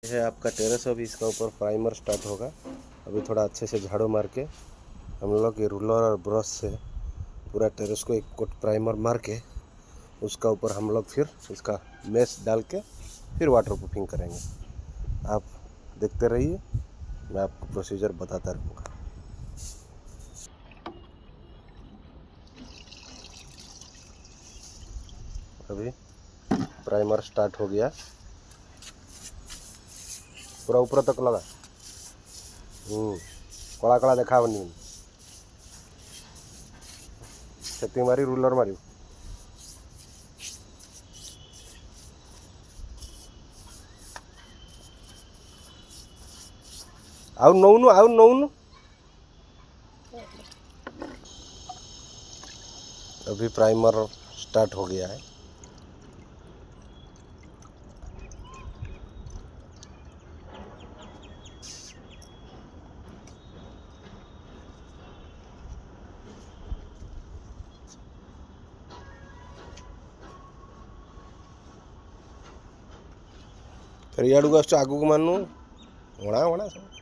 है आपका टेरेस। अभी इसका ऊपर प्राइमर स्टार्ट होगा। अभी थोड़ा अच्छे से झाड़ू मार के हम लोग ये रूलर और ब्रश से पूरा टेरेस को एक कोट प्राइमर मार के उसका ऊपर हम लोग फिर इसका मेश डाल के फिर वाटर प्रूफिंग करेंगे। आप देखते रहिए, मैं आपको प्रोसीजर बताता रहूँगा। अभी प्राइमर स्टार्ट हो गया, पूरा ऊपर तक लगा। कला कला देखाबनी से मारी रूलर मारी आउ नौनु। अभी प्राइमर स्टार्ट हो गया है। फिर याडू आगू को मानू वणा वणा सब